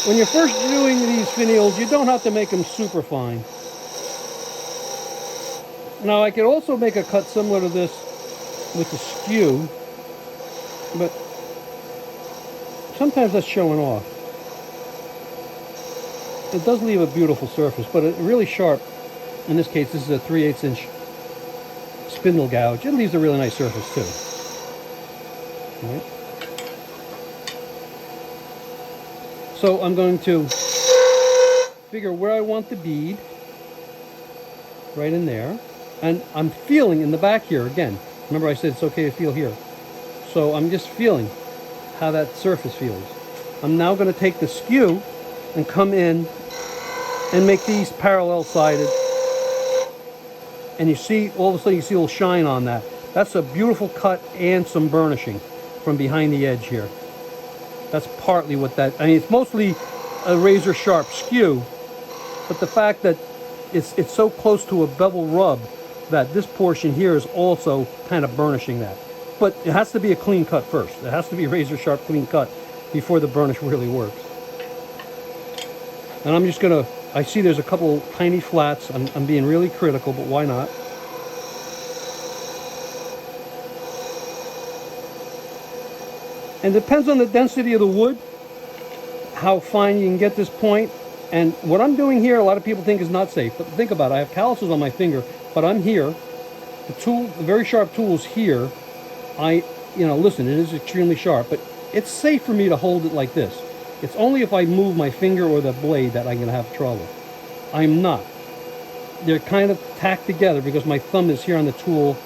when you're first doing these finials, you don't have to make them super fine. Now I could also make a cut similar to this with the skew, but sometimes that's showing off. It does leave a beautiful surface, but a really sharp, in this case this is a 3/8 inch spindle gouge. It leaves a really nice surface too. All right. So I'm going to figure where I want the bead, right in there. And I'm feeling in the back here again. Remember I said it's okay to feel here. So I'm just feeling how that surface feels. I'm now going to take the skew and come in and make these parallel sided. And you see, all of a sudden you see a little shine on that. That's a beautiful cut and some burnishing from behind the edge here. That's partly what that, I mean, it's mostly a razor sharp skew, but the fact that it's so close to a bevel rub that this portion here is also kind of burnishing that. But it has to be a clean cut first. It has to be a razor sharp clean cut before the burnish really works. And I'm just gonna, I see there's a couple tiny flats. I'm being really critical, but why not? And it depends on the density of the wood, how fine you can get this point. And what I'm doing here, a lot of people think is not safe, but think about it. I have calluses on my finger, but I'm here. The tool, the very sharp tool is here. Listen, it is extremely sharp, but it's safe for me to hold it like this. It's only if I move my finger or the blade that I'm gonna have trouble. I'm not. They're kind of tacked together because my thumb is here on the tool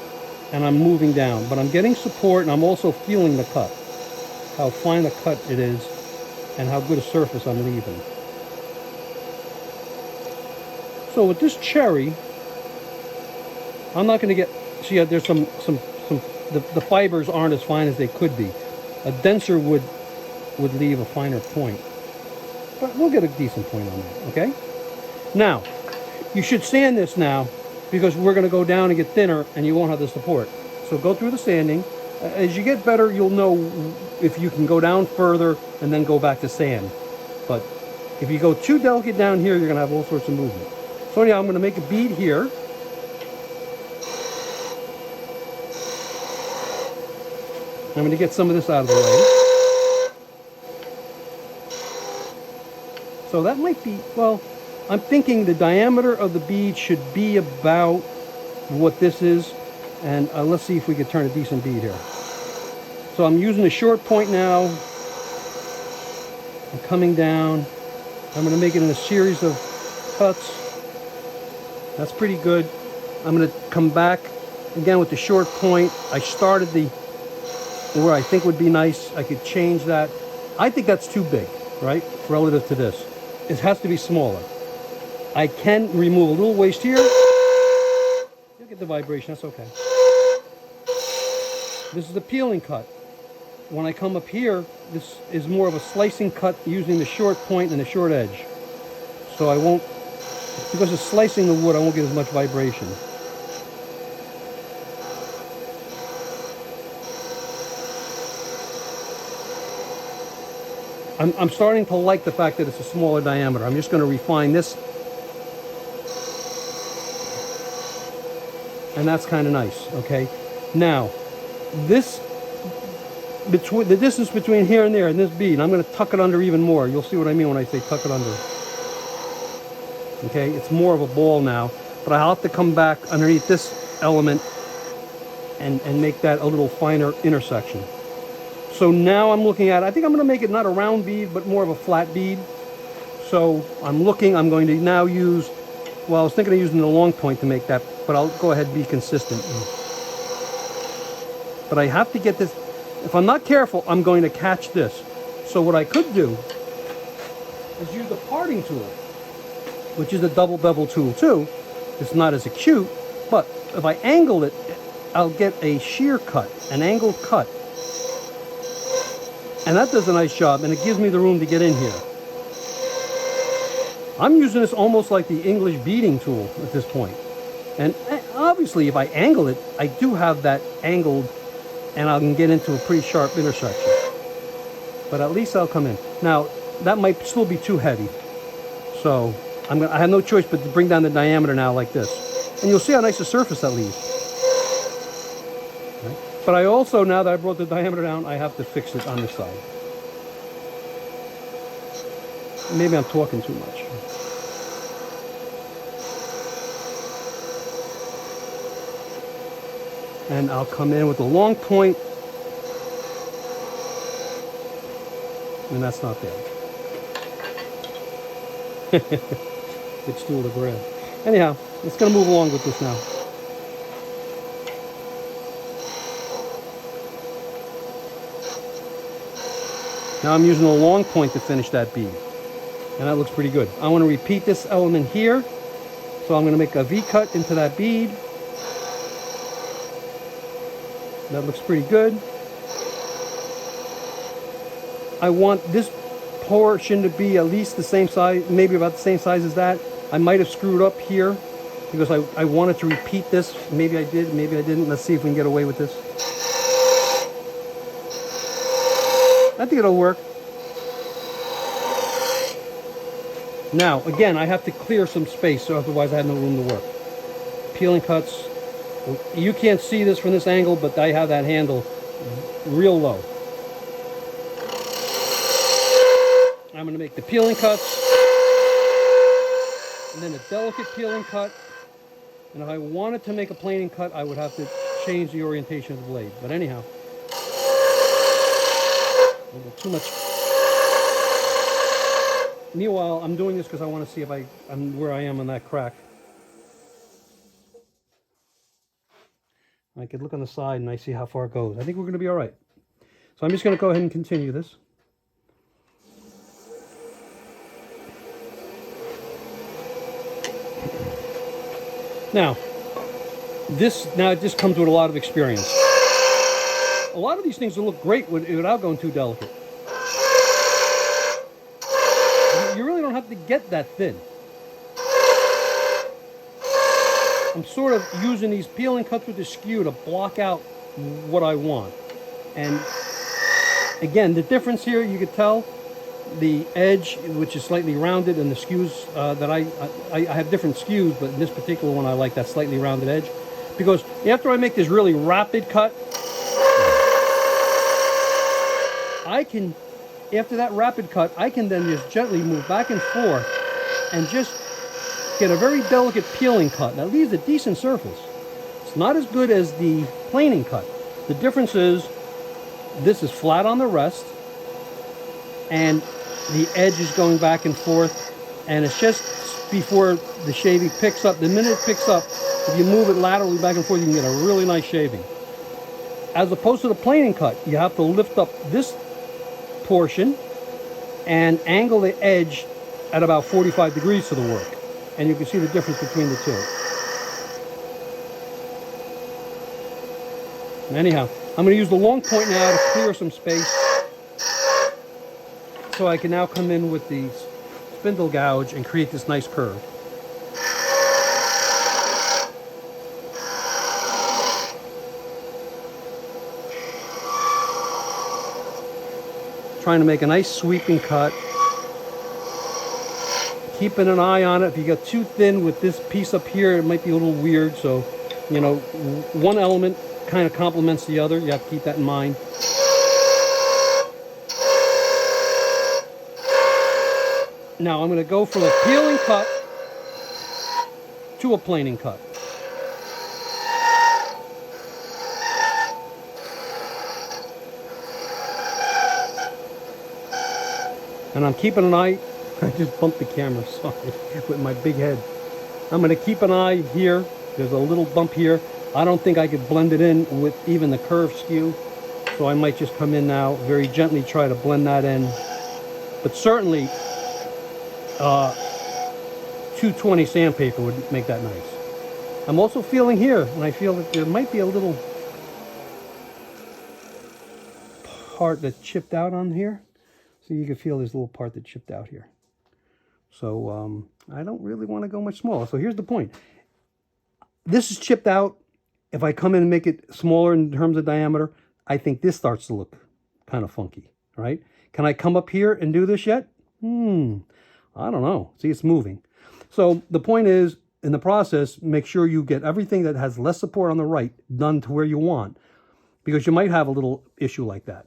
and I'm moving down, but I'm getting support and I'm also feeling the cut. How fine a cut it is and how good a surface I'm leaving. So with this cherry, I'm not going to get, see, there's the fibers aren't as fine as they could be. A denser wood would leave a finer point. But we'll get a decent point on that, okay? Now, you should sand this now because we're going to go down and get thinner and you won't have the support. So go through the sanding. As you get better, you'll know if you can go down further and then go back to sand. But if you go too delicate down here, you're going to have all sorts of movement. So anyhow, I'm going to make a bead here. I'm going to get some of this out of the way. So that might be, well, I'm thinking the diameter of the bead should be about what this is. And let's see if we can turn a decent bead here. So I'm using a short point now. I'm coming down. I'm going to make it in a series of cuts. That's pretty good. I'm going to come back again with the short point. I started where I think would be nice. I could change that. I think that's too big, right? Relative to this. It has to be smaller. I can remove a little waste here. You'll get the vibration, that's okay. This is the peeling cut. When I come up here, this is more of a slicing cut using the short point and the short edge. So I won't, because it's slicing the wood, I won't get as much vibration. I'm starting to like the fact that it's a smaller diameter. I'm just going to refine this. And that's kind of nice, okay? Now, the distance between here and there and this bead, I'm going to tuck it under even more. You'll see what I mean when I say tuck it under. Okay, it's more of a ball now, but I'll have to come back underneath this element and make that a little finer intersection. So now I'm looking at, I think I'm going to make it not a round bead, but more of a flat bead. So I'm going to now use, well, I was thinking of using the long point to make that, but I'll go ahead and be consistent. But I have to get this, if I'm not careful, I'm going to catch this. So what I could do is use the parting tool, which is a double bevel tool too. It's not as acute, but if I angle it, I'll get a shear cut, an angled cut. And that does a nice job, and it gives me the room to get in here. I'm using this almost like the English beading tool at this point. And obviously, if I angle it, I do have that angled, and I can get into a pretty sharp intersection. But at least I'll come in. Now, that might still be too heavy. So I have no choice but to bring down the diameter now like this. And you'll see how nice the surface that leaves. Right? But I also, now that I brought the diameter down, I have to fix it on this side. Maybe I'm talking too much. And I'll come in with a long point. And that's not bad. Good stool to grab. Anyhow, it's going to move along with this now. Now I'm using a long point to finish that bead. And that looks pretty good. I want to repeat this element here. So I'm going to make a V-cut into that bead. That looks pretty good. I want this portion to be at least the same size, maybe about the same size as that. I might have screwed up here because I wanted to repeat this. Maybe I did, maybe I didn't. Let's see if we can get away with this. I think it'll work. Now, again, I have to clear some space, so otherwise I have no room to work. Peeling cuts. You can't see this from this angle, but I have that handle real low. I'm going to make the peeling cuts, and then a delicate peeling cut. And if I wanted to make a planing cut, I would have to change the orientation of the blade. But anyhow, a little too much. Meanwhile, I'm doing this because I want to see if I'm where I am on that crack. I could look on the side and I see how far it goes. I think we're going to be all right. So I'm just going to go ahead and continue this. Now, it just comes with a lot of experience. A lot of these things will look great without going too delicate. You really don't have to get that thin. I'm sort of using these peeling cuts with the skew to block out what I want. And again, the difference here, you could tell, the edge, which is slightly rounded, and the skews that I have different skews, but in this particular one I like that slightly rounded edge. Because after I make this really rapid cut, after that rapid cut, I can then just gently move back and forth and just get a very delicate peeling cut. That leaves a decent surface. It's not as good as the planing cut. The difference is this is flat on the rest and the edge is going back and forth, and it's just before the shaving picks up. The minute it picks up, if you move it laterally back and forth, you can get a really nice shaving. As opposed to the planing cut, you have to lift up this portion and angle the edge at about 45 degrees to the work. And you can see the difference between the two. Anyhow, I'm going to use the long point now to clear some space, so I can now come in with the spindle gouge and create this nice curve. Trying to make a nice sweeping cut. Keeping an eye on it. If you get too thin with this piece up here, it might be a little weird. So, you know, one element kind of complements the other. You have to keep that in mind. Now I'm going to go from a peeling cut to a planing cut. And I'm keeping an eye. I just bumped the camera, sorry, with my big head. I'm going to keep an eye here. There's a little bump here. I don't think I could blend it in with even the curve skew. So I might just come in now, very gently try to blend that in. But certainly, 220 sandpaper would make that nice. I'm also feeling here, and I feel that there might be a little part that chipped out on here. So you can feel there's a little part that chipped out here. So I don't really want to go much smaller. So here's the point. This is chipped out. If I come in and make it smaller in terms of diameter, I think this starts to look kind of funky, right? Can I come up here and do this yet? I don't know. See, it's moving. So the point is, in the process, make sure you get everything that has less support on the right done to where you want, because you might have a little issue like that.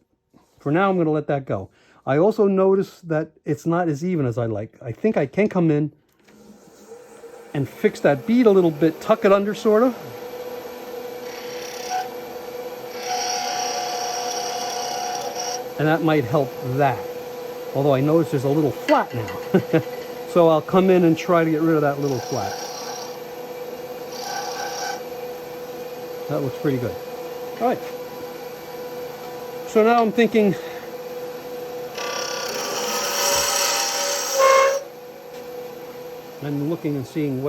For now, I'm going to let that go. I also noticed that it's not as even as I like. I think I can come in and fix that bead a little bit, tuck it under sort of. And that might help that. Although I notice there's a little flat now. So I'll come in and try to get rid of that little flat. That looks pretty good. All right. So now I'm thinking, I'm looking and seeing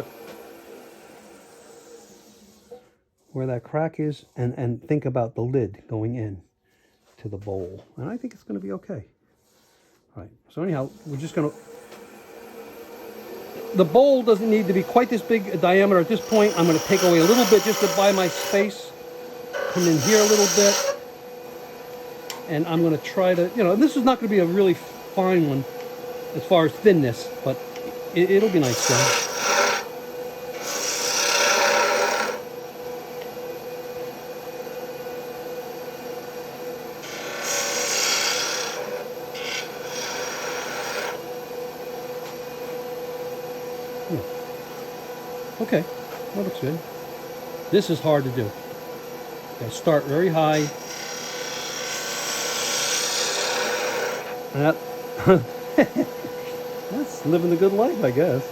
where that crack is, and think about the lid going in to the bowl. And I think it's going to be okay. All right. So anyhow, we're just going to... The bowl doesn't need to be quite this big a diameter at this point. I'm going to take away a little bit just to buy my space. Come in here a little bit. And I'm going to try to, this is not going to be a really fine one as far as thinness, but it'll be nice though. Okay, that looks good. This is hard to do. I start very high. And that's living the good life, I guess.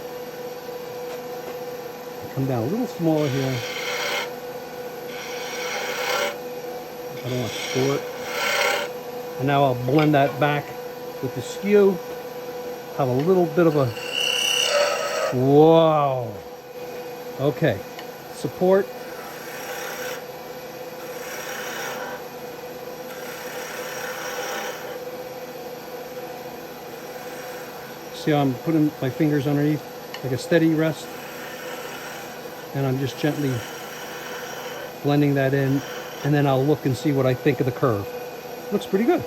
Come down a little smaller here. I don't want to store it. And now I'll blend that back with the skew. Have a little bit of a... Wow. Okay. Support. See how I'm putting my fingers underneath, like a steady rest, and I'm just gently blending that in, and then I'll look and see what I think of the curve. Looks pretty good.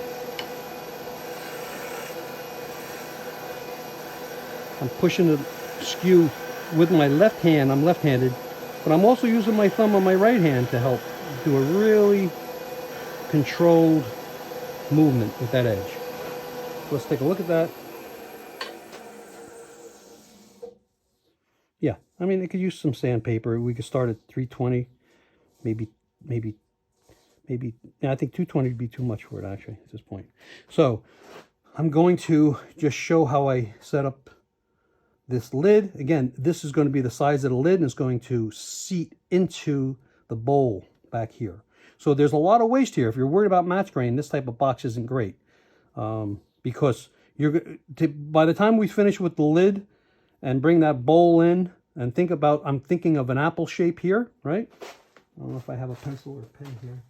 I'm pushing the skew with my left hand. I'm left-handed, but I'm also using my thumb on my right hand to help do a really controlled movement with that edge. Let's take a look at that. Yeah, I mean, it could use some sandpaper. We could start at 320, maybe, yeah, I think 220 would be too much for it, actually, at this point. So, I'm going to just show how I set up this lid. Again, this is going to be the size of the lid, and it's going to seat into the bowl back here. So, there's a lot of waste here. If you're worried about match grain, this type of box isn't great. Because by the time we finish with the lid, and bring that bowl in, and think about, I'm thinking of an apple shape here, right? I don't know if I have a pencil or a pen here.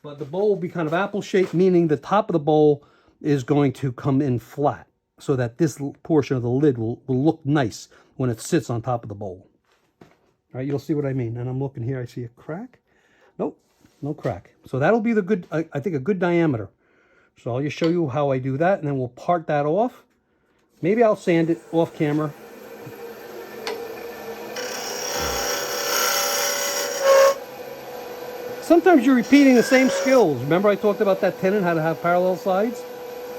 But the bowl will be kind of apple shaped, meaning the top of the bowl is going to come in flat, so that this portion of the lid will look nice when it sits on top of the bowl. All right, you'll see what I mean. And I'm looking here, I see a crack. Nope, no crack. So that'll be the good, I think, a good diameter. So I'll just show you how I do that, and then we'll part that off. Maybe I'll sand it off camera. Sometimes you're repeating the same skills. Remember I talked about that tenon, how to have parallel sides?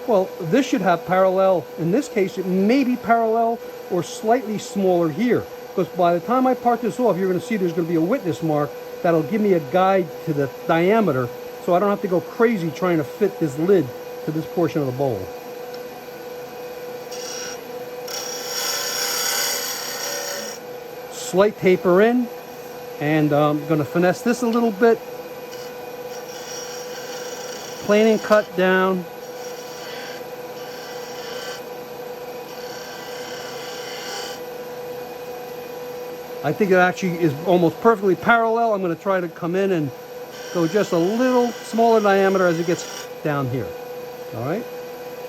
Well, this should have parallel. In this case, it may be parallel or slightly smaller here. Because by the time I part this off, you're going to see there's going to be a witness mark that'll give me a guide to the diameter, so I don't have to go crazy trying to fit this lid to this portion of the bowl. Slight taper in, and I'm going to finesse this a little bit. Planing cut down. I think it actually is almost perfectly parallel. I'm going to try to come in and go just a little smaller diameter as it gets down here. All right,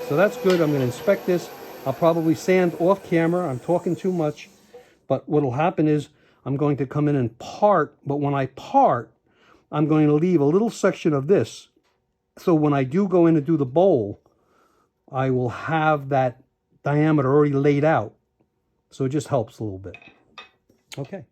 so that's good. I'm going to inspect this. I'll probably sand off camera. I'm talking too much. But what will happen is I'm going to come in and part, but when I part, I'm going to leave a little section of this. So when I do go in and do the bowl, I will have that diameter already laid out. So it just helps a little bit. Okay.